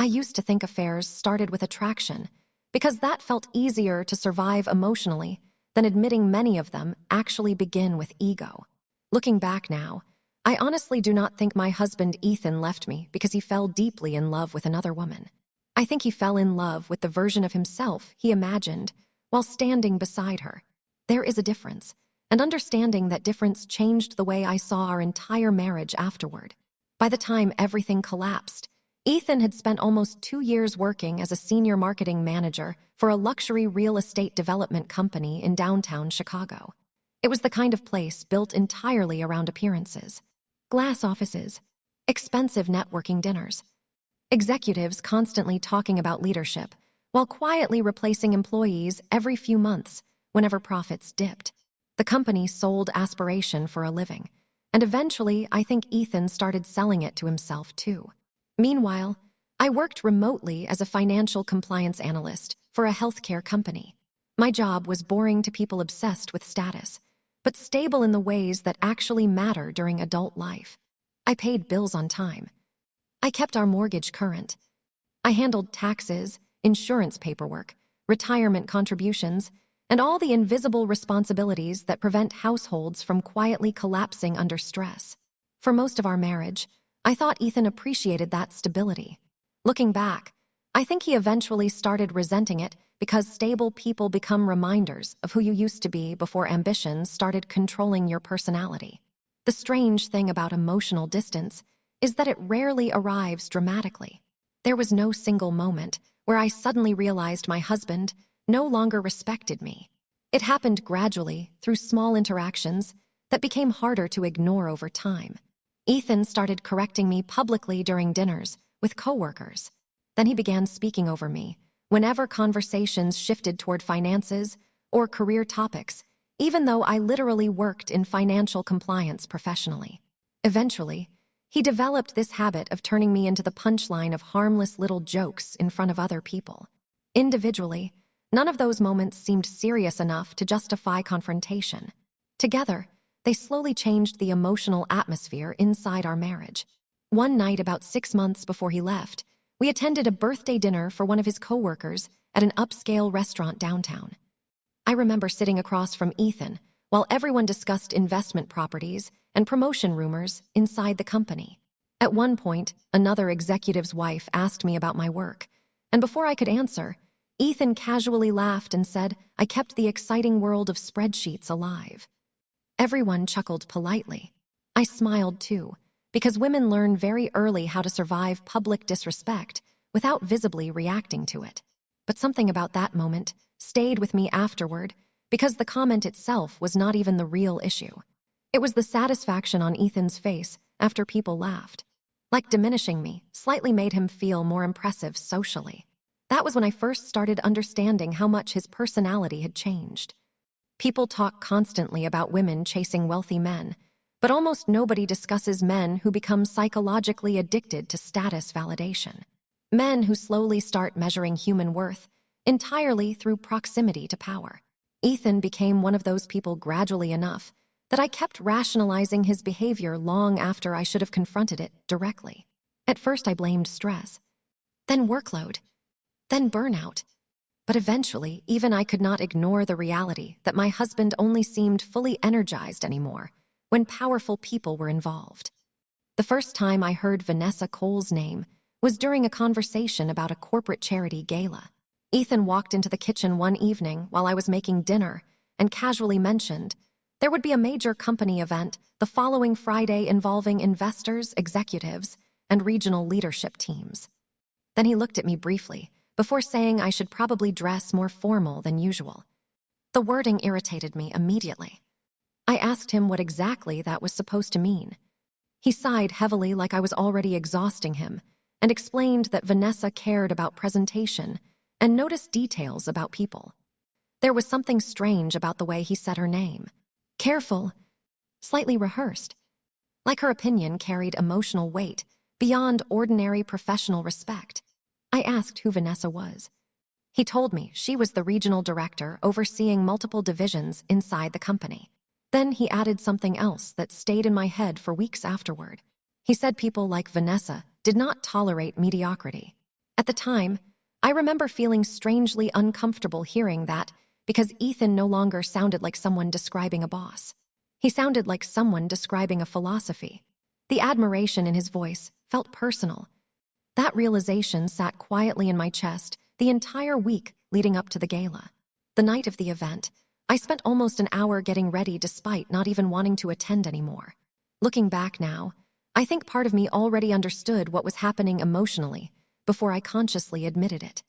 used to think affairs started with attraction, because that felt easier to survive emotionally than admitting many of them actually begin with ego. Looking back now, I honestly do not think my husband Ethan left me because he fell deeply in love with another woman. I think he fell in love with the version of himself he imagined while standing beside her. There is a difference, and understanding that difference changed the way I saw our entire marriage afterward. By the time everything collapsed, Ethan had spent almost 2 years working as a senior marketing manager for a luxury real estate development company in downtown Chicago. It was the kind of place built entirely around appearances. Glass offices, expensive networking dinners, executives constantly talking about leadership, while quietly replacing employees every few months whenever profits dipped. The company sold aspiration for a living, and eventually I think Ethan started selling it to himself too. Meanwhile, I worked remotely as a financial compliance analyst for a healthcare company. My job was boring to people obsessed with status, but stable in the ways that actually matter during adult life. I paid bills on time. I kept our mortgage current. I handled taxes, insurance paperwork, retirement contributions, and all the invisible responsibilities that prevent households from quietly collapsing under stress. For most of our marriage, I thought Ethan appreciated that stability. Looking back, I think he eventually started resenting it because stable people become reminders of who you used to be before ambitions started controlling your personality. The strange thing about emotional distance is that it rarely arrives dramatically. There was no single moment where I suddenly realized my husband no longer respected me. It happened gradually through small interactions that became harder to ignore over time. Ethan started correcting me publicly during dinners with coworkers. Then he began speaking over me whenever conversations shifted toward finances or career topics, even though I literally worked in financial compliance professionally. Eventually, he developed this habit of turning me into the punchline of harmless little jokes in front of other people. Individually, none of those moments seemed serious enough to justify confrontation. Together, they slowly changed the emotional atmosphere inside our marriage. One night, about 6 months before he left, we attended a birthday dinner for one of his coworkers at an upscale restaurant downtown. I remember sitting across from Ethan while everyone discussed investment properties and promotion rumors inside the company. At one point, another executive's wife asked me about my work, and before I could answer, Ethan casually laughed and said I kept the exciting world of spreadsheets alive. Everyone chuckled politely. I smiled too, because women learn very early how to survive public disrespect without visibly reacting to it. But something about that moment stayed with me afterward, because the comment itself was not even the real issue. It was the satisfaction on Ethan's face after people laughed. Like diminishing me slightly made him feel more impressive socially. That was when I first started understanding how much his personality had changed. People talk constantly about women chasing wealthy men, but almost nobody discusses men who become psychologically addicted to status validation. Men who slowly start measuring human worth entirely through proximity to power. Ethan became one of those people gradually enough that I kept rationalizing his behavior long after I should have confronted it directly. At first I blamed stress, then workload, then burnout. But eventually, even I could not ignore the reality that my husband only seemed fully energized anymore when powerful people were involved. The first time I heard Vanessa Cole's name was during a conversation about a corporate charity gala. Ethan walked into the kitchen one evening while I was making dinner and casually mentioned there would be a major company event the following Friday involving investors, executives, and regional leadership teams. Then he looked at me briefly before saying I should probably dress more formal than usual. The wording irritated me immediately. I asked him what exactly that was supposed to mean. He sighed heavily like I was already exhausting him and explained that Vanessa cared about presentation and noticed details about people. There was something strange about the way he said her name. Careful, slightly rehearsed. Like her opinion carried emotional weight beyond ordinary professional respect. I asked who Vanessa was. He told me she was the regional director overseeing multiple divisions inside the company. Then he added something else that stayed in my head for weeks afterward. He said people like Vanessa did not tolerate mediocrity. At the time, I remember feeling strangely uncomfortable hearing that because Ethan no longer sounded like someone describing a boss. He sounded like someone describing a philosophy. The admiration in his voice felt personal. That realization sat quietly in my chest the entire week leading up to the gala. The night of the event, I spent almost an hour getting ready despite not even wanting to attend anymore. Looking back now, I think part of me already understood what was happening emotionally before I consciously admitted it.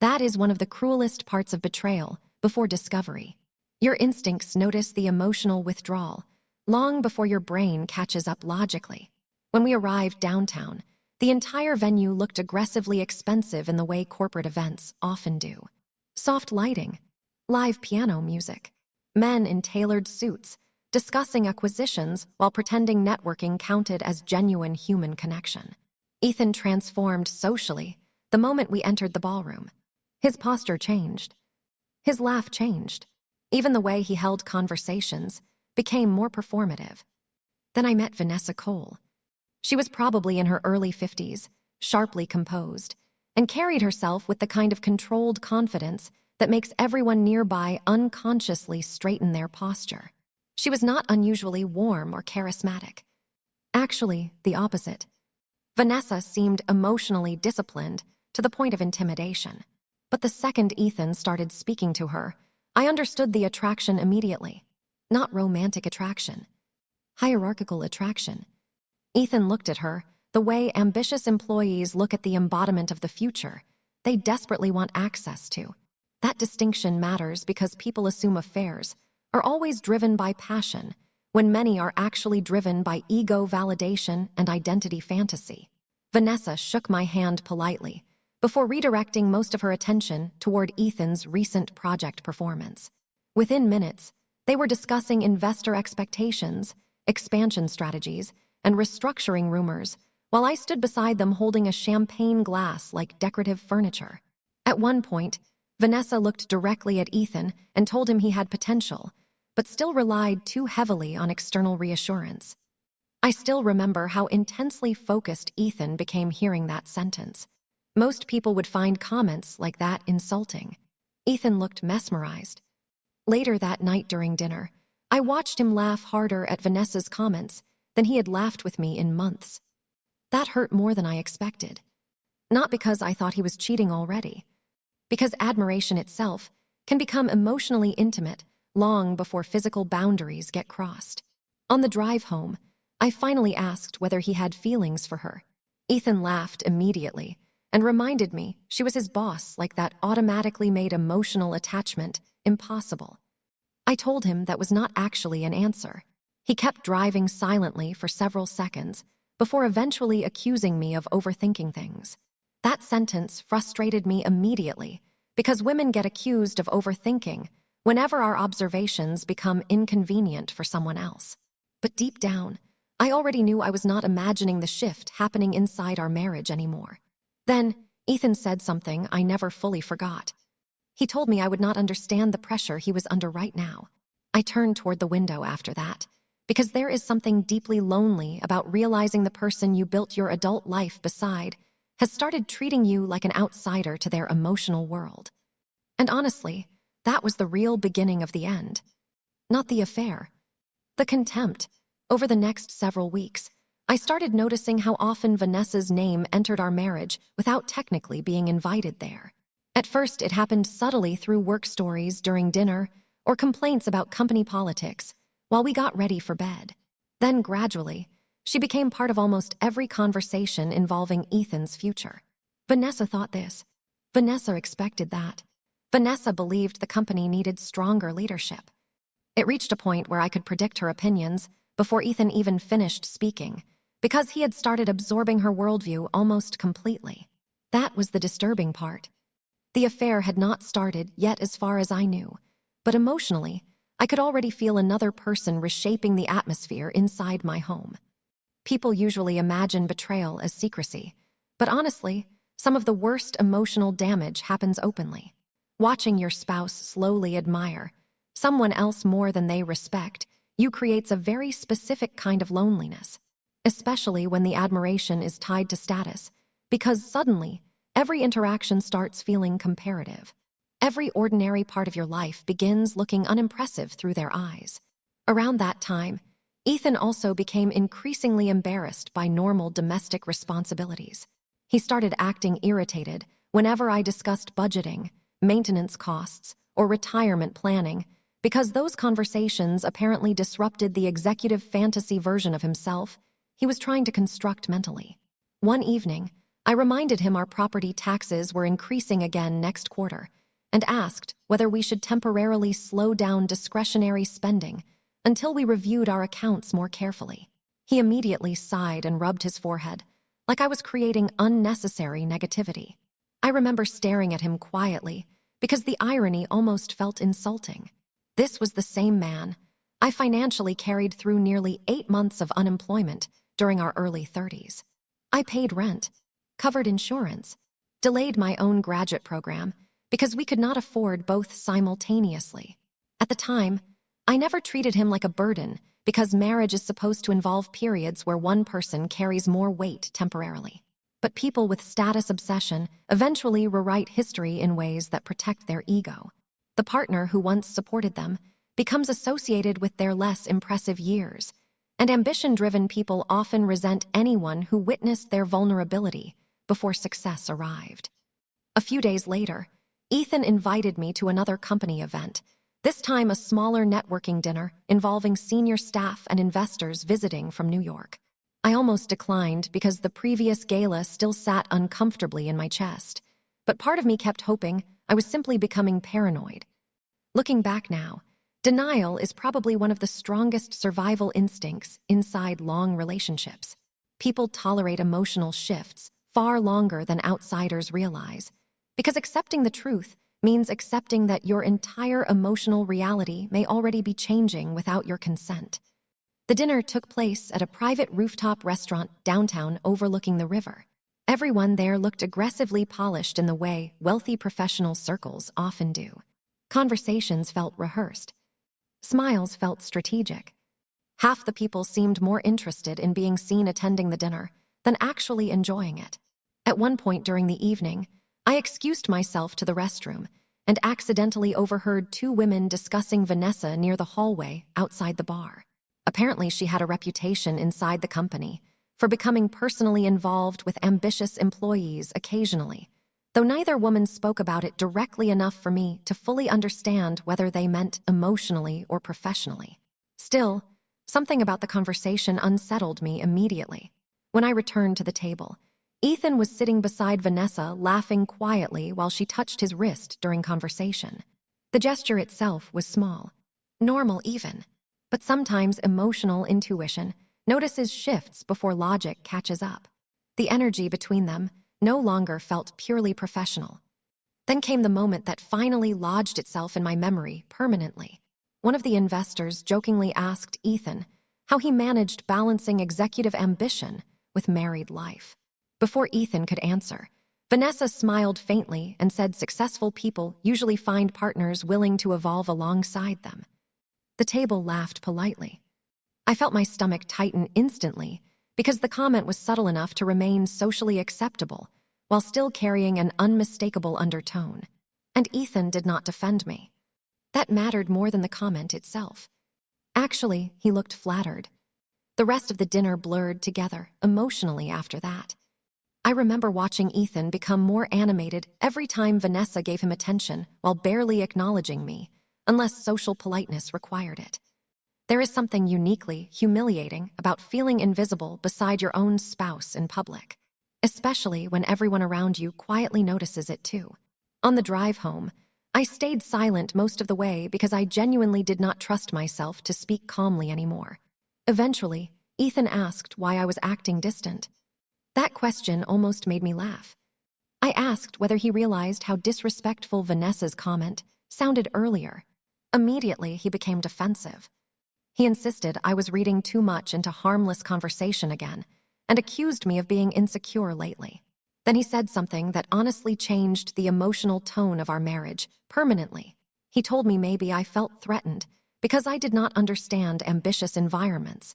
That is one of the cruelest parts of betrayal before discovery. Your instincts notice the emotional withdrawal long before your brain catches up logically. When we arrived downtown, the entire venue looked aggressively expensive in the way corporate events often do. Soft lighting, live piano music, men in tailored suits, discussing acquisitions while pretending networking counted as genuine human connection. Ethan transformed socially the moment we entered the ballroom. His posture changed. His laugh changed. Even the way he held conversations became more performative. Then I met Vanessa Cole. She was probably in her early 50s, sharply composed, and carried herself with the kind of controlled confidence that makes everyone nearby unconsciously straighten their posture. She was not unusually warm or charismatic. Actually, the opposite. Vanessa seemed emotionally disciplined to the point of intimidation. But the second Ethan started speaking to her, I understood the attraction immediately. Not romantic attraction. Hierarchical attraction. Ethan looked at her the way ambitious employees look at the embodiment of the future they desperately want access to. That distinction matters because people assume affairs are always driven by passion, when many are actually driven by ego validation and identity fantasy. Vanessa shook my hand politely, before redirecting most of her attention toward Ethan's recent project performance. Within minutes, they were discussing investor expectations, expansion strategies, and restructuring rumors, while I stood beside them holding a champagne glass like decorative furniture. At one point, Vanessa looked directly at Ethan and told him he had potential, but still relied too heavily on external reassurance. I still remember how intensely focused Ethan became hearing that sentence. Most people would find comments like that insulting. Ethan looked mesmerized. Later that night during dinner, I watched him laugh harder at Vanessa's comments than he had laughed with me in months. That hurt more than I expected. Not because I thought he was cheating already. Because admiration itself can become emotionally intimate long before physical boundaries get crossed. On the drive home, I finally asked whether he had feelings for her. Ethan laughed immediately and reminded me she was his boss, like that automatically made emotional attachment impossible. I told him that was not actually an answer. He kept driving silently for several seconds before eventually accusing me of overthinking things. That sentence frustrated me immediately because women get accused of overthinking whenever our observations become inconvenient for someone else. But deep down, I already knew I was not imagining the shift happening inside our marriage anymore. Then, Ethan said something I never fully forgot. He told me I would not understand the pressure he was under right now. I turned toward the window after that, because there is something deeply lonely about realizing the person you built your adult life beside has started treating you like an outsider to their emotional world. And honestly, that was the real beginning of the end. Not the affair. The contempt. Over the next several weeks, I started noticing how often Vanessa's name entered our marriage without technically being invited there. At first, it happened subtly through work stories during dinner or complaints about company politics while we got ready for bed. Then, gradually, she became part of almost every conversation involving Ethan's future. Vanessa thought this. Vanessa expected that. Vanessa believed the company needed stronger leadership. It reached a point where I could predict her opinions before Ethan even finished speaking, because he had started absorbing her worldview almost completely. That was the disturbing part. The affair had not started yet as far as I knew, but emotionally, I could already feel another person reshaping the atmosphere inside my home. People usually imagine betrayal as secrecy, but honestly, some of the worst emotional damage happens openly. Watching your spouse slowly admire someone else more than they respect you creates a very specific kind of loneliness, especially when the admiration is tied to status, because suddenly, every interaction starts feeling comparative. Every ordinary part of your life begins looking unimpressive through their eyes. Around that time, Ethan also became increasingly embarrassed by normal domestic responsibilities. He started acting irritated whenever I discussed budgeting, maintenance costs, or retirement planning, because those conversations apparently disrupted the executive fantasy version of himself he was trying to construct mentally. One evening, I reminded him our property taxes were increasing again next quarter and asked whether we should temporarily slow down discretionary spending until we reviewed our accounts more carefully. He immediately sighed and rubbed his forehead, like I was creating unnecessary negativity. I remember staring at him quietly because the irony almost felt insulting. This was the same man I financially carried through nearly 8 months of unemployment during our early 30s. I paid rent, covered insurance, delayed my own graduate program because we could not afford both simultaneously. At the time, I never treated him like a burden because marriage is supposed to involve periods where one person carries more weight temporarily. But people with status obsession eventually rewrite history in ways that protect their ego. The partner who once supported them becomes associated with their less impressive years, and ambition-driven people often resent anyone who witnessed their vulnerability before success arrived. A few days later, Ethan invited me to another company event, this time a smaller networking dinner involving senior staff and investors visiting from New York. I almost declined because the previous gala still sat uncomfortably in my chest, but part of me kept hoping I was simply becoming paranoid. Looking back now, denial is probably one of the strongest survival instincts inside long relationships. People tolerate emotional shifts far longer than outsiders realize, because accepting the truth means accepting that your entire emotional reality may already be changing without your consent. The dinner took place at a private rooftop restaurant downtown overlooking the river. Everyone there looked aggressively polished in the way wealthy professional circles often do. Conversations felt rehearsed. Smiles felt strategic. Half the people seemed more interested in being seen attending the dinner than actually enjoying it. At one point during the evening, I excused myself to the restroom and accidentally overheard 2 women discussing Vanessa near the hallway outside the bar. Apparently, she had a reputation inside the company for becoming personally involved with ambitious employees occasionally, though neither woman spoke about it directly enough for me to fully understand whether they meant emotionally or professionally. Still, something about the conversation unsettled me immediately. When I returned to the table, Ethan was sitting beside Vanessa, laughing quietly while she touched his wrist during conversation. The gesture itself was small, normal even, but sometimes emotional intuition notices shifts before logic catches up. The energy between them no longer felt purely professional. Then came the moment that finally lodged itself in my memory permanently. One of the investors jokingly asked Ethan how he managed balancing executive ambition with married life. Before Ethan could answer, Vanessa smiled faintly and said successful people usually find partners willing to evolve alongside them. The table laughed politely. I felt my stomach tighten instantly because the comment was subtle enough to remain socially acceptable while still carrying an unmistakable undertone. And Ethan did not defend me. That mattered more than the comment itself. Actually, he looked flattered. The rest of the dinner blurred together emotionally after that. I remember watching Ethan become more animated every time Vanessa gave him attention while barely acknowledging me, unless social politeness required it. There is something uniquely humiliating about feeling invisible beside your own spouse in public, especially when everyone around you quietly notices it too. On the drive home, I stayed silent most of the way because I genuinely did not trust myself to speak calmly anymore. Eventually, Ethan asked why I was acting distant. That question almost made me laugh. I asked whether he realized how disrespectful Vanessa's comment sounded earlier. Immediately, he became defensive. He insisted I was reading too much into harmless conversation again and accused me of being insecure lately. Then he said something that honestly changed the emotional tone of our marriage permanently. He told me maybe I felt threatened because I did not understand ambitious environments.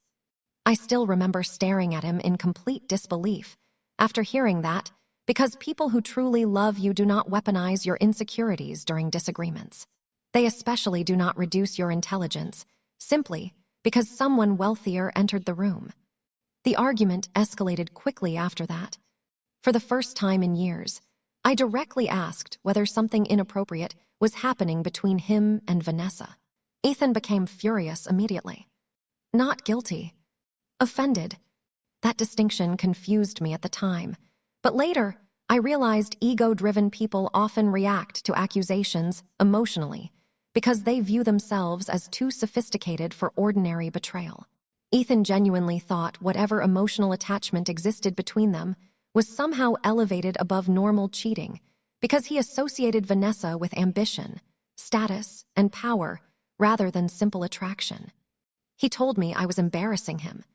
I still remember staring at him in complete disbelief after hearing that Because people who truly love you do not weaponize your insecurities during disagreements. They especially do not reduce your intelligence, simply because someone wealthier entered the room. The argument escalated quickly after that. For the first time in years, I directly asked whether something inappropriate was happening between him and Vanessa. Ethan became furious immediately. Not guilty. Offended. That distinction confused me at the time, but later I realized ego-driven people often react to accusations emotionally because they view themselves as too sophisticated for ordinary betrayal. Ethan genuinely thought whatever emotional attachment existed between them was somehow elevated above normal cheating because he associated Vanessa with ambition, status, and power rather than simple attraction. He told me I was embarrassing him.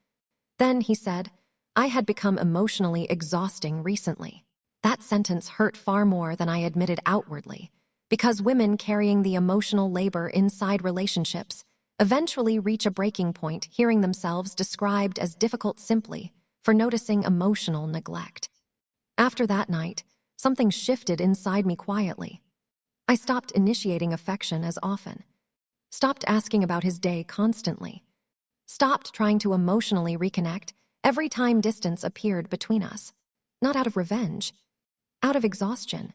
Then he said, I had become emotionally exhausting recently. That sentence hurt far more than I admitted outwardly, because women carrying the emotional labor inside relationships eventually reach a breaking point hearing themselves described as difficult simply for noticing emotional neglect. After that night, something shifted inside me quietly. I stopped initiating affection as often, stopped asking about his day constantly, stopped trying to emotionally reconnect every time distance appeared between us. Not out of revenge, out of exhaustion.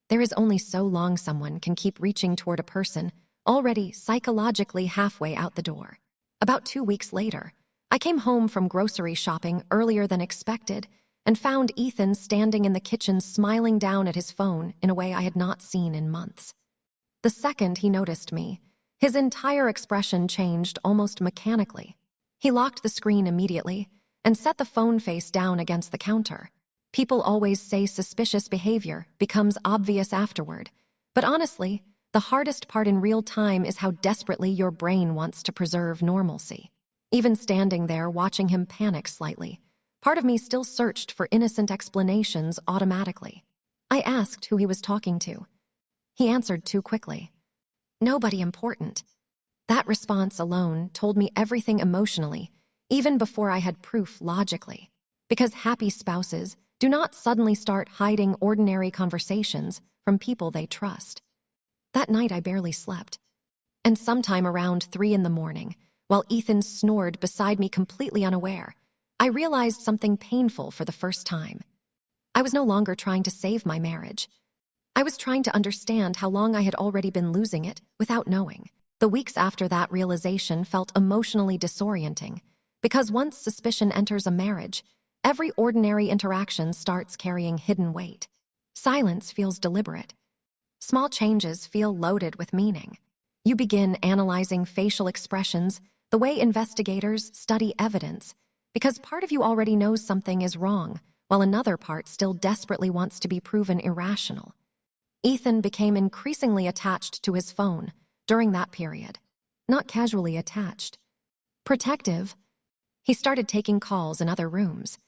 There is only so long someone can keep reaching toward a person already psychologically halfway out the door. About 2 weeks later, I came home from grocery shopping earlier than expected and found Ethan standing in the kitchen smiling down at his phone in a way I had not seen in months. The second he noticed me, his entire expression changed almost mechanically. He locked the screen immediately and set the phone face down against the counter. People always say suspicious behavior becomes obvious afterward, but honestly, the hardest part in real time is how desperately your brain wants to preserve normalcy. Even standing there watching him panic slightly, part of me still searched for innocent explanations automatically. I asked who he was talking to. He answered too quickly. Nobody important. That response alone told me everything emotionally, even before I had proof logically. Because happy spouses do not suddenly start hiding ordinary conversations from people they trust. That night I barely slept. And sometime around 3 a.m, while Ethan snored beside me completely unaware, I realized something painful for the first time. I was no longer trying to save my marriage. I was trying to understand how long I had already been losing it without knowing. The weeks after that realization felt emotionally disorienting, because once suspicion enters a marriage, every ordinary interaction starts carrying hidden weight. Silence feels deliberate. Small changes feel loaded with meaning. You begin analyzing facial expressions the way investigators study evidence, because part of you already knows something is wrong, while another part still desperately wants to be proven irrational. Ethan became increasingly attached to his phone during that period. Not casually attached. Protective. He started taking calls in other rooms,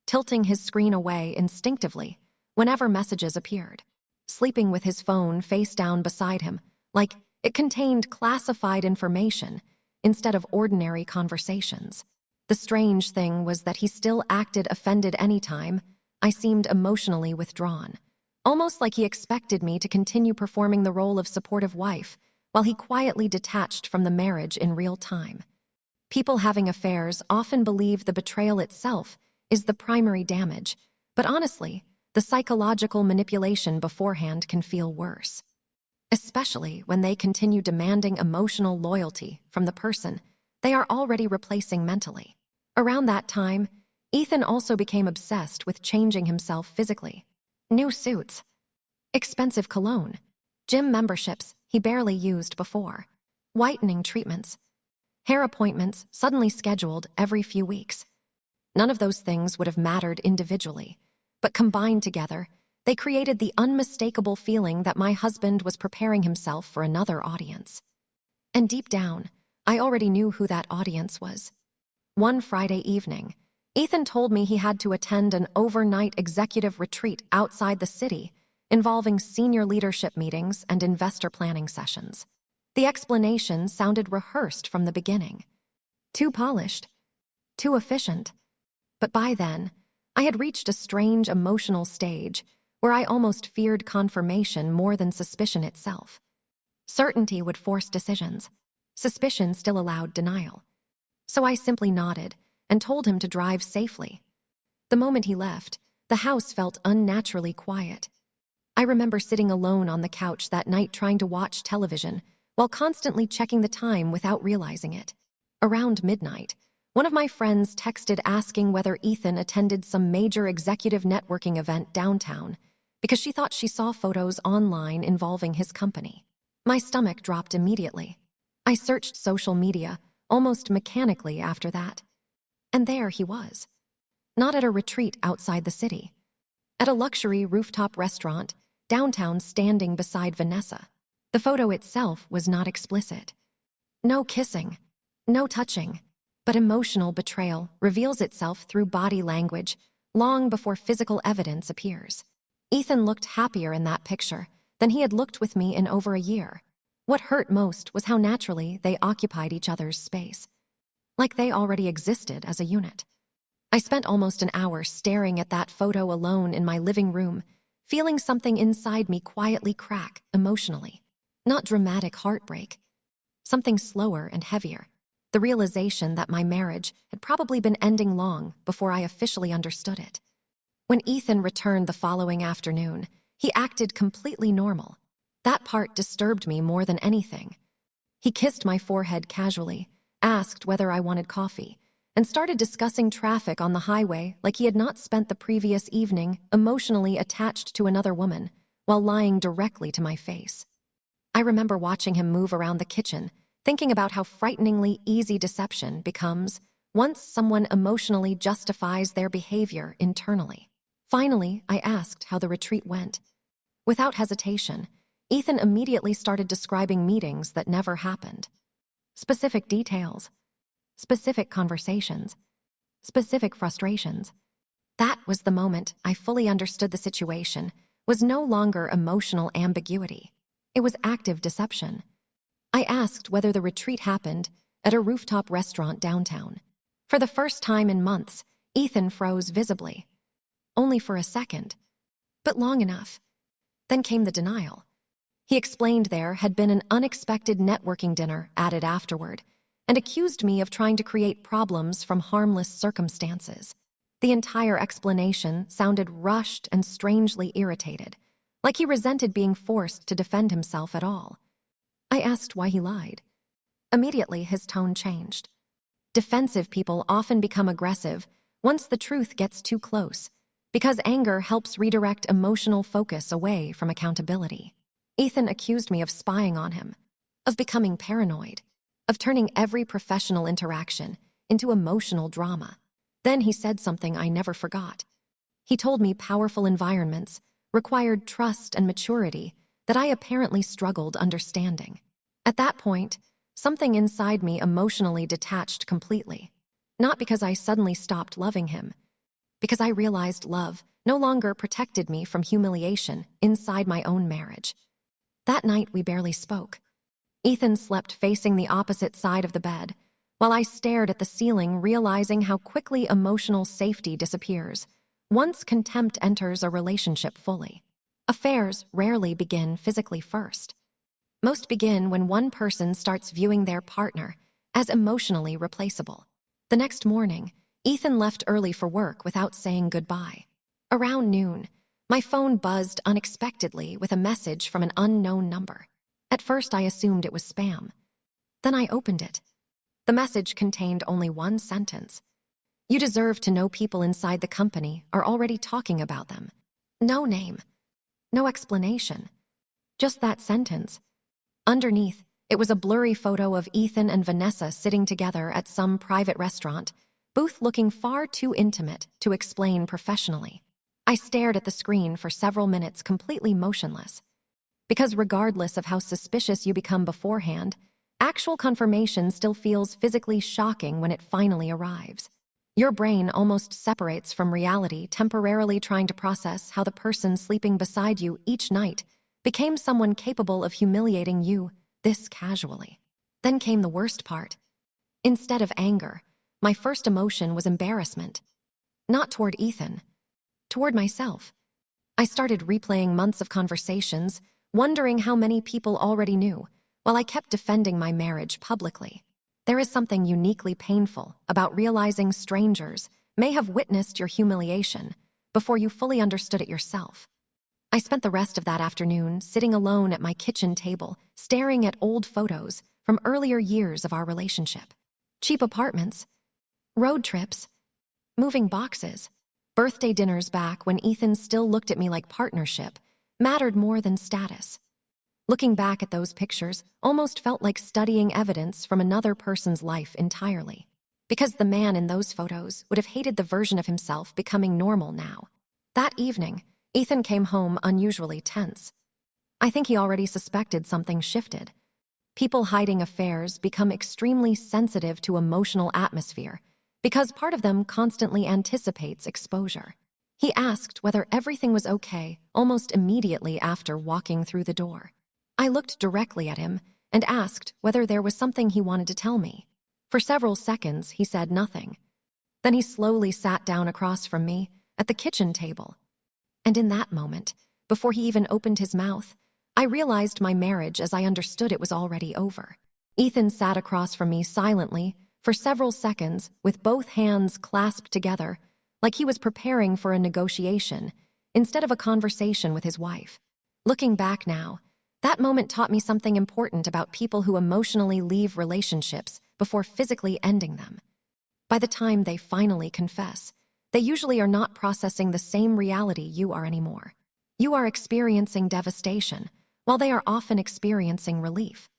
tilting his screen away instinctively whenever messages appeared, sleeping with his phone face down beside him, like it contained classified information instead of ordinary conversations. The strange thing was that he still acted offended anytime I seemed emotionally withdrawn, almost like he expected me to continue performing the role of supportive wife while he quietly detached from the marriage in real time. People having affairs often believe the betrayal itself is the primary damage, but honestly, the psychological manipulation beforehand can feel worse. Especially when they continue demanding emotional loyalty from the person they are already replacing mentally. Around that time, Ethan also became obsessed with changing himself physically. New suits, expensive cologne, gym memberships he barely used before, whitening treatments, hair appointments suddenly scheduled every few weeks. None of those things would have mattered individually, but combined together, they created the unmistakable feeling that my husband was preparing himself for another audience. And deep down, I already knew who that audience was. One Friday evening, Ethan told me he had to attend an overnight executive retreat outside the city involving senior leadership meetings and investor planning sessions. The explanation sounded rehearsed from the beginning. Too polished, too efficient. But by then, I had reached a strange emotional stage where I almost feared confirmation more than suspicion itself. Certainty would force decisions. Suspicion still allowed denial. So I simply nodded and told him to drive safely. The moment he left, the house felt unnaturally quiet. I remember sitting alone on the couch that night trying to watch television while constantly checking the time without realizing it. Around midnight, one of my friends texted asking whether Ethan attended some major executive networking event downtown because she thought she saw photos online involving his company. My stomach dropped immediately. I searched social media almost mechanically after that. And there he was. Not at a retreat outside the city. At a luxury rooftop restaurant, downtown, standing beside Vanessa. The photo itself was not explicit. No kissing, no touching, but emotional betrayal reveals itself through body language long before physical evidence appears. Ethan looked happier in that picture than he had looked with me in over a year. What hurt most was how naturally they occupied each other's space, like they already existed as a unit. I spent almost an hour staring at that photo alone in my living room, feeling something inside me quietly crack emotionally. Not dramatic heartbreak, something slower and heavier. The realization that my marriage had probably been ending long before I officially understood it. When Ethan returned the following afternoon, he acted completely normal. That part disturbed me more than anything. He kissed my forehead casually, asked whether I wanted coffee, and started discussing traffic on the highway like he had not spent the previous evening emotionally attached to another woman while lying directly to my face. I remember watching him move around the kitchen, thinking about how frighteningly easy deception becomes once someone emotionally justifies their behavior internally. Finally, I asked how the retreat went. Without hesitation, Ethan immediately started describing meetings that never happened. Specific details, specific conversations, specific frustrations. That was the moment I fully understood the situation was no longer emotional ambiguity. It was active deception. I asked whether the retreat happened at a rooftop restaurant downtown. For the first time in months, Ethan froze visibly. Only for a second, but long enough. Then came the denial. He explained there had been an unexpected networking dinner added afterward, and accused me of trying to create problems from harmless circumstances. The entire explanation sounded rushed and strangely irritated, like he resented being forced to defend himself at all. I asked why he lied. Immediately, his tone changed. Defensive people often become aggressive once the truth gets too close, because anger helps redirect emotional focus away from accountability. Ethan accused me of spying on him, of becoming paranoid, of turning every professional interaction into emotional drama. Then he said something I never forgot. He told me powerful environments required trust and maturity that I apparently struggled understanding. At that point, something inside me emotionally detached completely. Not because I suddenly stopped loving him, because I realized love no longer protected me from humiliation inside my own marriage. That night, we barely spoke. Ethan slept facing the opposite side of the bed, while I stared at the ceiling, realizing how quickly emotional safety disappears once contempt enters a relationship fully. Affairs rarely begin physically first. Most begin when one person starts viewing their partner as emotionally replaceable. The next morning, Ethan left early for work without saying goodbye. Around noon, my phone buzzed unexpectedly with a message from an unknown number. At first, I assumed it was spam. Then I opened it. The message contained only one sentence. "You deserve to know people inside the company are already talking about them." No name. No explanation. Just that sentence. Underneath, it was a blurry photo of Ethan and Vanessa sitting together at some private restaurant, both looking far too intimate to explain professionally. I stared at the screen for several minutes, completely motionless. Because regardless of how suspicious you become beforehand, actual confirmation still feels physically shocking when it finally arrives. Your brain almost separates from reality, temporarily trying to process how the person sleeping beside you each night became someone capable of humiliating you this casually. Then came the worst part. Instead of anger, my first emotion was embarrassment. Not toward Ethan. Toward myself. I started replaying months of conversations, wondering how many people already knew, while I kept defending my marriage publicly. There is something uniquely painful about realizing strangers may have witnessed your humiliation before you fully understood it yourself. I spent the rest of that afternoon sitting alone at my kitchen table, staring at old photos from earlier years of our relationship. Cheap apartments, road trips, moving boxes, birthday dinners back when Ethan still looked at me like partnership mattered more than status. Looking back at those pictures almost felt like studying evidence from another person's life entirely. Because the man in those photos would have hated the version of himself becoming normal now. That evening, Ethan came home unusually tense. I think he already suspected something shifted. People hiding affairs become extremely sensitive to emotional atmosphere because part of them constantly anticipates exposure. He asked whether everything was okay almost immediately after walking through the door. I looked directly at him and asked whether there was something he wanted to tell me. For several seconds, he said nothing. Then he slowly sat down across from me at the kitchen table. And in that moment, before he even opened his mouth, I realized my marriage as I understood it was already over. Ethan sat across from me silently for several seconds with both hands clasped together, like he was preparing for a negotiation instead of a conversation with his wife. Looking back now, that moment taught me something important about people who emotionally leave relationships before physically ending them. By the time they finally confess, they usually are not processing the same reality you are anymore. You are experiencing devastation, while they are often experiencing relief.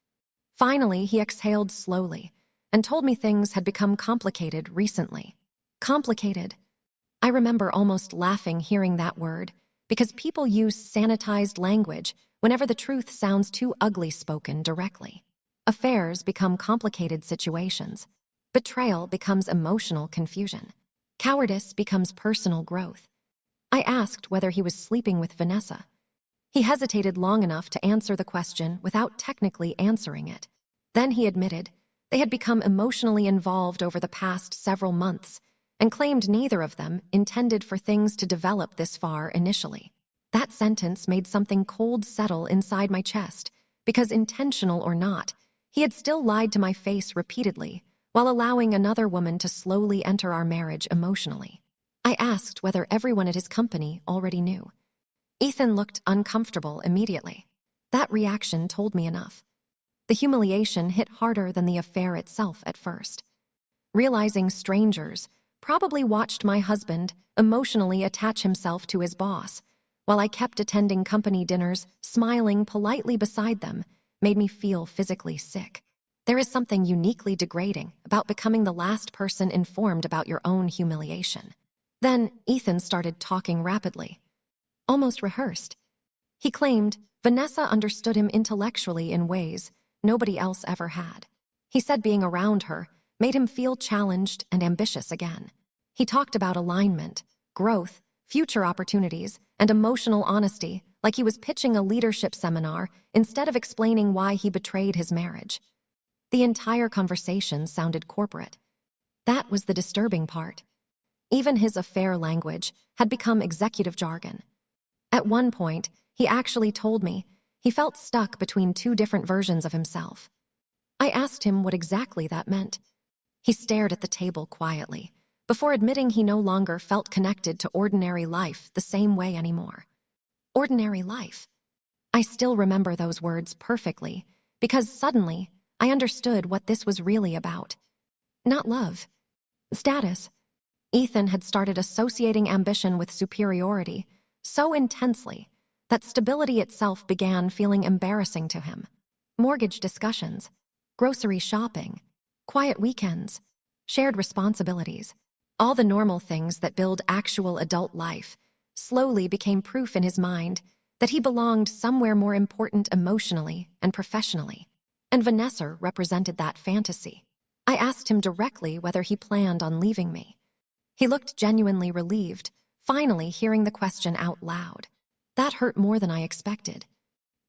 Finally, he exhaled slowly and told me things had become complicated recently. Complicated. I remember almost laughing hearing that word, because people use sanitized language whenever the truth sounds too ugly spoken directly. Affairs become complicated situations. Betrayal becomes emotional confusion. Cowardice becomes personal growth. I asked whether he was sleeping with Vanessa. He hesitated long enough to answer the question without technically answering it. Then he admitted they had become emotionally involved over the past several months and claimed neither of them intended for things to develop this far initially. That sentence made something cold settle inside my chest because, intentional or not, he had still lied to my face repeatedly while allowing another woman to slowly enter our marriage emotionally. I asked whether everyone at his company already knew. Ethan looked uncomfortable immediately. That reaction told me enough. The humiliation hit harder than the affair itself at first. Realizing strangers probably watched my husband emotionally attach himself to his boss, while I kept attending company dinners, smiling politely beside them, made me feel physically sick. There is something uniquely degrading about becoming the last person informed about your own humiliation. Then Ethan started talking rapidly, almost rehearsed. He claimed Vanessa understood him intellectually in ways nobody else ever had. He said being around her made him feel challenged and ambitious again. He talked about alignment, growth, future opportunities, and emotional honesty like he was pitching a leadership seminar instead of explaining why he betrayed his marriage. The entire conversation sounded corporate. That was the disturbing part. Even his affair language had become executive jargon. At one point, he actually told me he felt stuck between two different versions of himself. I asked him what exactly that meant. He stared at the table quietly, before admitting he no longer felt connected to ordinary life the same way anymore. Ordinary life. I still remember those words perfectly, because suddenly I understood what this was really about. Not love. Status. Ethan had started associating ambition with superiority so intensely that stability itself began feeling embarrassing to him. Mortgage discussions, grocery shopping, quiet weekends, shared responsibilities, all the normal things that build actual adult life, slowly became proof in his mind that he belonged somewhere more important emotionally and professionally. And Vanessa represented that fantasy. I asked him directly whether he planned on leaving me. He looked genuinely relieved, finally hearing the question out loud. That hurt more than I expected.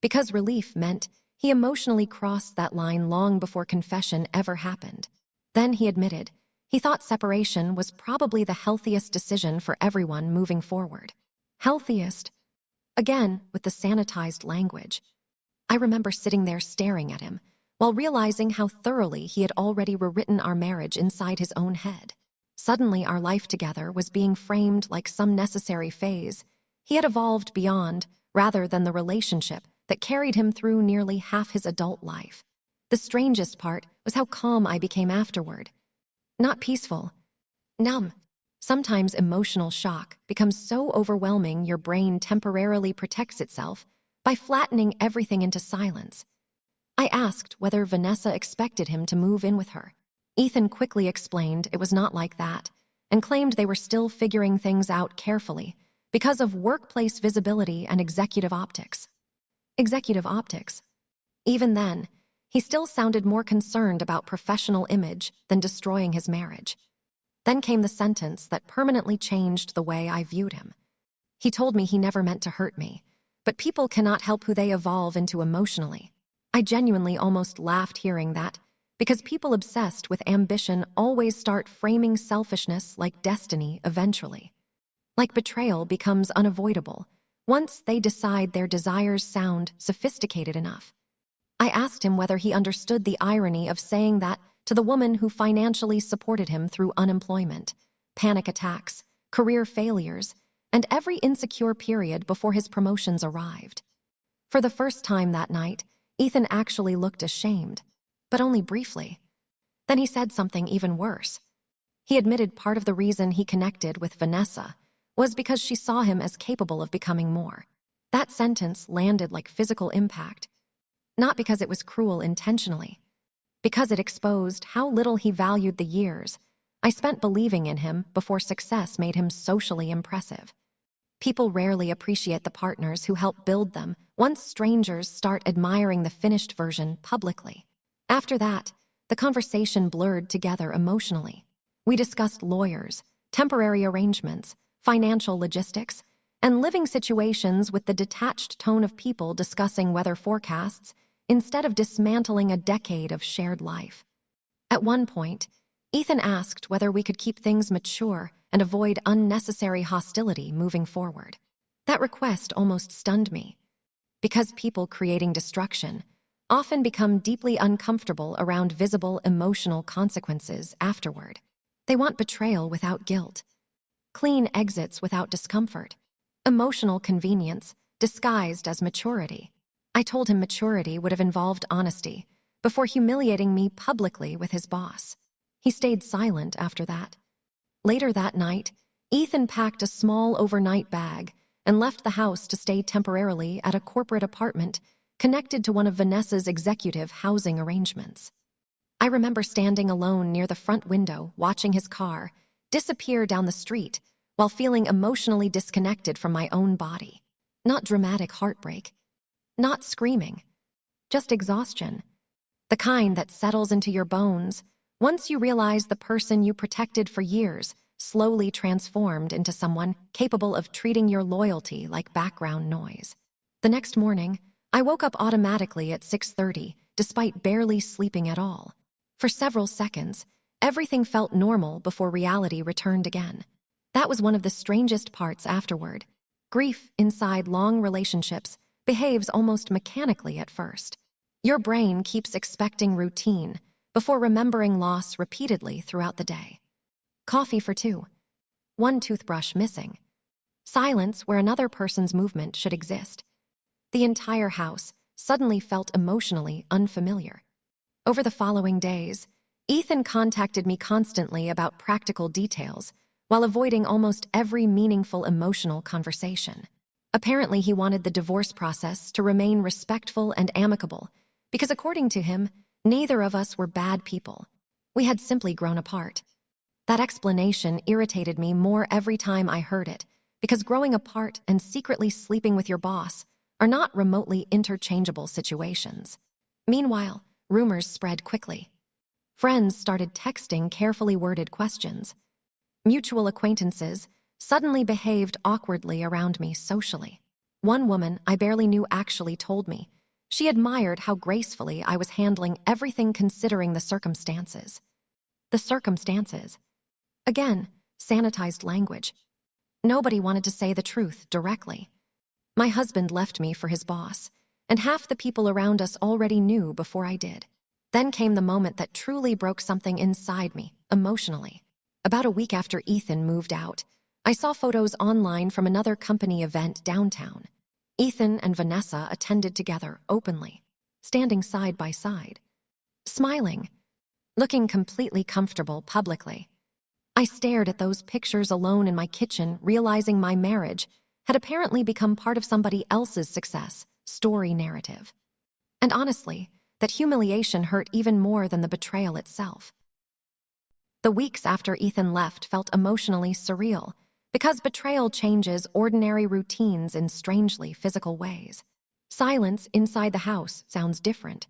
Because relief meant he emotionally crossed that line long before confession ever happened. Then he admitted He thought separation was probably the healthiest decision for everyone moving forward. Healthiest? Again, with the sanitized language. I remember sitting there staring at him, while realizing how thoroughly he had already rewritten our marriage inside his own head. Suddenly, our life together was being framed like some necessary phase he had evolved beyond, rather than the relationship that carried him through nearly half his adult life. The strangest part was how calm I became afterward. Not peaceful, numb. Sometimes emotional shock becomes so overwhelming your brain temporarily protects itself by flattening everything into silence. I asked whether Vanessa expected him to move in with her. Ethan quickly explained it was not like that, and claimed they were still figuring things out carefully because of workplace visibility and executive optics. Executive optics. Even then, he still sounded more concerned about professional image than destroying his marriage. Then came the sentence that permanently changed the way I viewed him. He told me he never meant to hurt me, but people cannot help who they evolve into emotionally. I genuinely almost laughed hearing that, because people obsessed with ambition always start framing selfishness like destiny eventually. Like betrayal becomes unavoidable once they decide their desires sound sophisticated enough. I asked him whether he understood the irony of saying that to the woman who financially supported him through unemployment, panic attacks, career failures, and every insecure period before his promotions arrived. For the first time that night, Ethan actually looked ashamed, but only briefly. Then he said something even worse. He admitted part of the reason he connected with Vanessa was because she saw him as capable of becoming more. That sentence landed like physical impact, not because it was cruel intentionally, because it exposed how little he valued the years I spent believing in him before success made him socially impressive. People rarely appreciate the partners who help build them once strangers start admiring the finished version publicly. After that, the conversation blurred together emotionally. We discussed lawyers, temporary arrangements, financial logistics, and living situations with the detached tone of people discussing weather forecasts instead of dismantling a decade of shared life. At one point, Ethan asked whether we could keep things mature and avoid unnecessary hostility moving forward. That request almost stunned me, because people creating destruction often become deeply uncomfortable around visible emotional consequences afterward. They want betrayal without guilt, clean exits without discomfort, emotional convenience disguised as maturity. I told him maturity would have involved honesty before humiliating me publicly with his boss. He stayed silent after that. Later that night, Ethan packed a small overnight bag and left the house to stay temporarily at a corporate apartment connected to one of Vanessa's executive housing arrangements. I remember standing alone near the front window, watching his car disappear down the street while feeling emotionally disconnected from my own body. Not dramatic heartbreak, not screaming, just exhaustion. The kind that settles into your bones once you realize the person you protected for years slowly transformed into someone capable of treating your loyalty like background noise. The next morning, I woke up automatically at 6:30, despite barely sleeping at all. For several seconds, everything felt normal before reality returned again. That was one of the strangest parts afterward. Grief inside long relationships behaves almost mechanically at first. Your brain keeps expecting routine before remembering loss repeatedly throughout the day. Coffee for two. One toothbrush missing. Silence where another person's movement should exist. The entire house suddenly felt emotionally unfamiliar. Over the following days, Ethan contacted me constantly about practical details while avoiding almost every meaningful emotional conversation. Apparently, he wanted the divorce process to remain respectful and amicable, because according to him, neither of us were bad people. We had simply grown apart. That explanation irritated me more every time I heard it, because growing apart and secretly sleeping with your boss are not remotely interchangeable situations. Meanwhile, rumors spread quickly. Friends started texting carefully worded questions. Mutual acquaintances suddenly behaved awkwardly around me socially. One woman I barely knew actually told me she admired how gracefully I was handling everything considering the circumstances. The circumstances. Again, sanitized language. Nobody wanted to say the truth directly. My husband left me for his boss, and half the people around us already knew before I did. Then came the moment that truly broke something inside me, emotionally. About a week after Ethan moved out, I saw photos online from another company event downtown. Ethan and Vanessa attended together openly, standing side by side, smiling, looking completely comfortable publicly. I stared at those pictures alone in my kitchen, realizing my marriage had apparently become part of somebody else's success story narrative. And honestly, that humiliation hurt even more than the betrayal itself. The weeks after Ethan left felt emotionally surreal, because betrayal changes ordinary routines in strangely physical ways. Silence inside the house sounds different.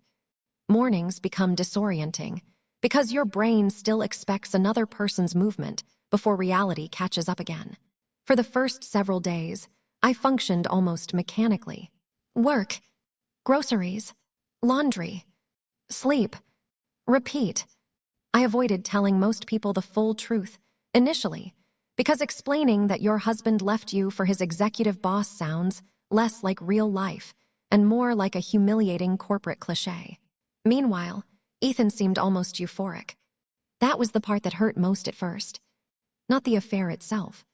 Mornings become disorienting, because your brain still expects another person's movement before reality catches up again. For the first several days, I functioned almost mechanically. Work, groceries, laundry, sleep, repeat. I avoided telling most people the full truth, initially, because explaining that your husband left you for his executive boss sounds less like real life and more like a humiliating corporate cliché. Meanwhile, Ethan seemed almost euphoric. That was the part that hurt most at first. Not the affair itself.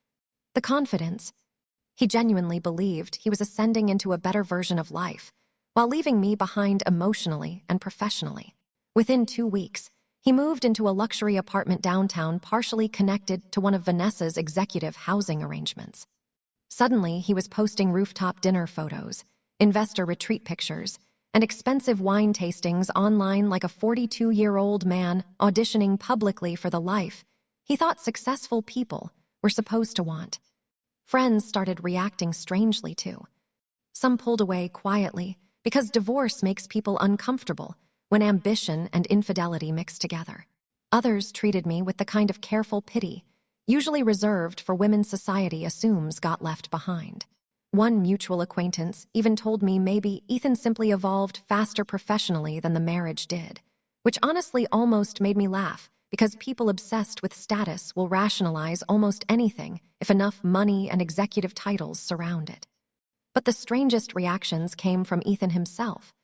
The confidence. He genuinely believed he was ascending into a better version of life, while leaving me behind emotionally and professionally. Within 2 weeks, he moved into a luxury apartment downtown partially connected to one of Vanessa's executive housing arrangements. Suddenly, he was posting rooftop dinner photos, investor retreat pictures, and expensive wine tastings online like a 42-year-old man auditioning publicly for the life he thought successful people were supposed to want. Friends started reacting strangely too. Some pulled away quietly because divorce makes people uncomfortable when ambition and infidelity mix together. Others treated me with the kind of careful pity usually reserved for women society assumes got left behind. One mutual acquaintance even told me maybe Ethan simply evolved faster professionally than the marriage did, which honestly almost made me laugh because people obsessed with status will rationalize almost anything if enough money and executive titles surround it. But the strangest reactions came from Ethan himself.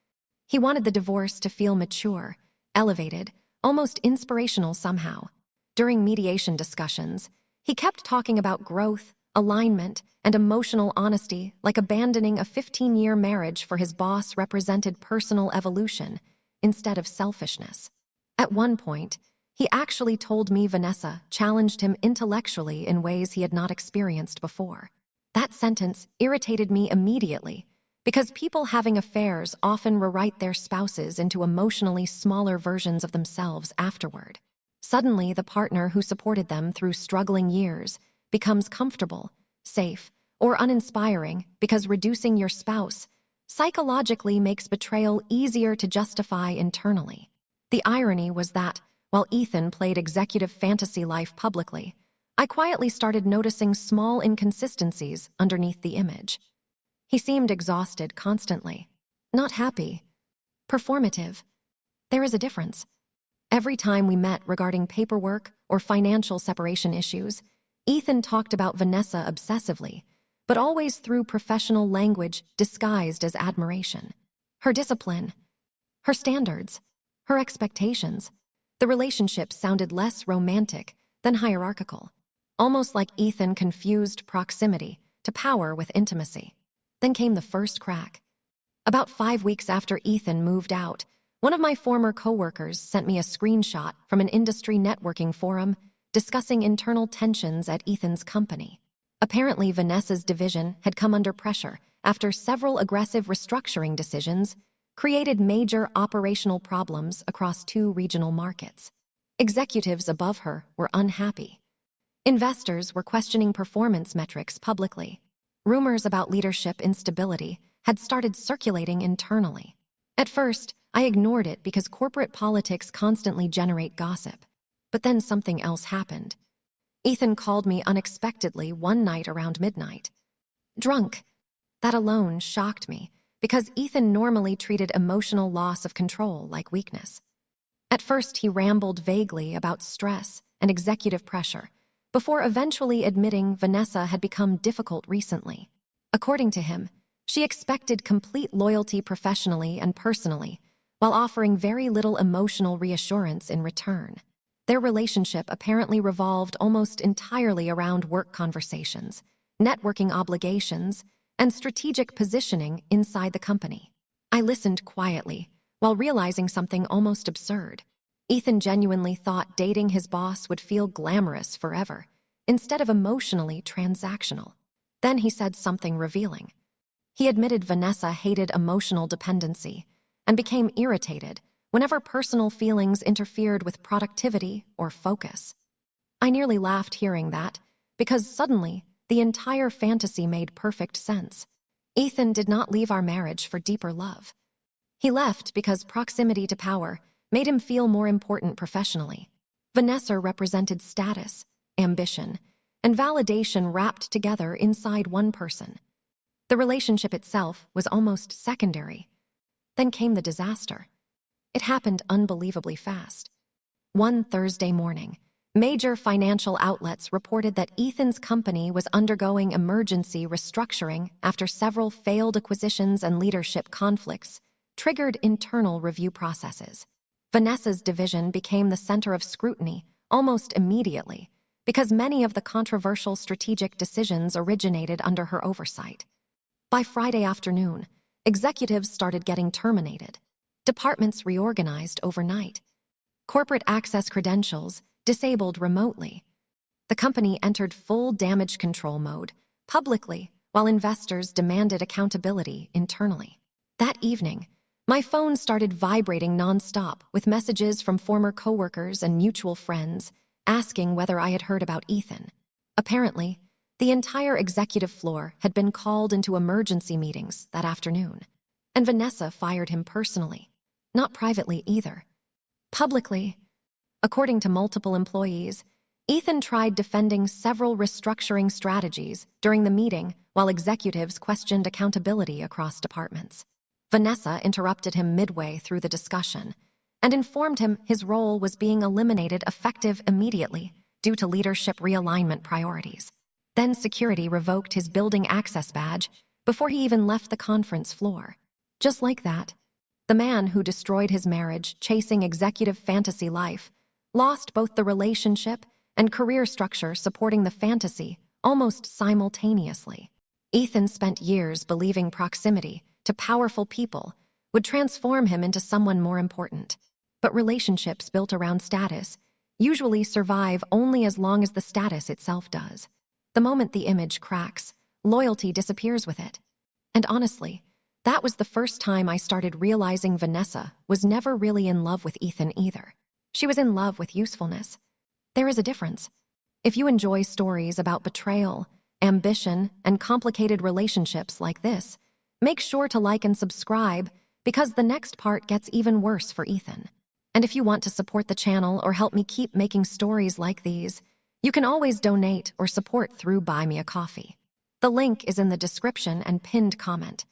He wanted the divorce to feel mature, elevated, almost inspirational somehow. During mediation discussions, he kept talking about growth, alignment, and emotional honesty, like abandoning a 15-year marriage for his boss represented personal evolution instead of selfishness. At one point, he actually told me Vanessa challenged him intellectually in ways he had not experienced before. That sentence irritated me immediately, because people having affairs often rewrite their spouses into emotionally smaller versions of themselves afterward. Suddenly, the partner who supported them through struggling years becomes comfortable, safe, or uninspiring because reducing your spouse psychologically makes betrayal easier to justify internally. The irony was that, while Ethan played executive fantasy life publicly, I quietly started noticing small inconsistencies underneath the image. He seemed exhausted constantly, not happy, performative. There is a difference. Every time we met regarding paperwork or financial separation issues, Ethan talked about Vanessa obsessively, but always through professional language disguised as admiration. Her discipline, her standards, her expectations. The relationship sounded less romantic than hierarchical, almost like Ethan confused proximity to power with intimacy. Then came the first crack. About 5 weeks after Ethan moved out, one of my former coworkers sent me a screenshot from an industry networking forum discussing internal tensions at Ethan's company. Apparently, Vanessa's division had come under pressure after several aggressive restructuring decisions created major operational problems across 2 regional markets. Executives above her were unhappy. Investors were questioning performance metrics publicly. Rumors about leadership instability had started circulating internally. At first, I ignored it because corporate politics constantly generate gossip. But then something else happened. Ethan called me unexpectedly one night around midnight. Drunk. That alone shocked me, because Ethan normally treated emotional loss of control like weakness. At first, he rambled vaguely about stress and executive pressure, before eventually admitting Vanessa had become difficult recently. According to him, she expected complete loyalty professionally and personally, while offering very little emotional reassurance in return. Their relationship apparently revolved almost entirely around work conversations, networking obligations, and strategic positioning inside the company. I listened quietly, while realizing something almost absurd. Ethan genuinely thought dating his boss would feel glamorous forever, instead of emotionally transactional. Then he said something revealing. He admitted Vanessa hated emotional dependency and became irritated whenever personal feelings interfered with productivity or focus. I nearly laughed hearing that, because suddenly, the entire fantasy made perfect sense. Ethan did not leave our marriage for deeper love. He left because proximity to power made him feel more important professionally. Vanessa represented status, ambition, and validation wrapped together inside one person. The relationship itself was almost secondary. Then came the disaster. It happened unbelievably fast. One Thursday morning, major financial outlets reported that Ethan's company was undergoing emergency restructuring after several failed acquisitions and leadership conflicts triggered internal review processes. Vanessa's division became the center of scrutiny almost immediately because many of the controversial strategic decisions originated under her oversight. By Friday afternoon, executives started getting terminated. Departments reorganized overnight. Corporate access credentials disabled remotely. The company entered full damage control mode publicly while investors demanded accountability internally. That evening, my phone started vibrating nonstop with messages from former coworkers and mutual friends asking whether I had heard about Ethan. Apparently, the entire executive floor had been called into emergency meetings that afternoon, and Vanessa fired him personally. Not privately either. Publicly. According to multiple employees, Ethan tried defending several restructuring strategies during the meeting while executives questioned accountability across departments. Vanessa interrupted him midway through the discussion and informed him his role was being eliminated effective immediately due to leadership realignment priorities. Then security revoked his building access badge before he even left the conference floor. Just like that, the man who destroyed his marriage chasing executive fantasy life lost both the relationship and career structure supporting the fantasy almost simultaneously. Ethan spent years believing proximity to powerful people would transform him into someone more important. But relationships built around status usually survive only as long as the status itself does. The moment the image cracks, loyalty disappears with it. And honestly, that was the first time I started realizing Vanessa was never really in love with Ethan either. She was in love with usefulness. There is a difference. If you enjoy stories about betrayal, ambition, and complicated relationships like this, make sure to like and subscribe because the next part gets even worse for Ethan. And if you want to support the channel or help me keep making stories like these, you can always donate or support through Buy Me a Coffee. The link is in the description and pinned comment.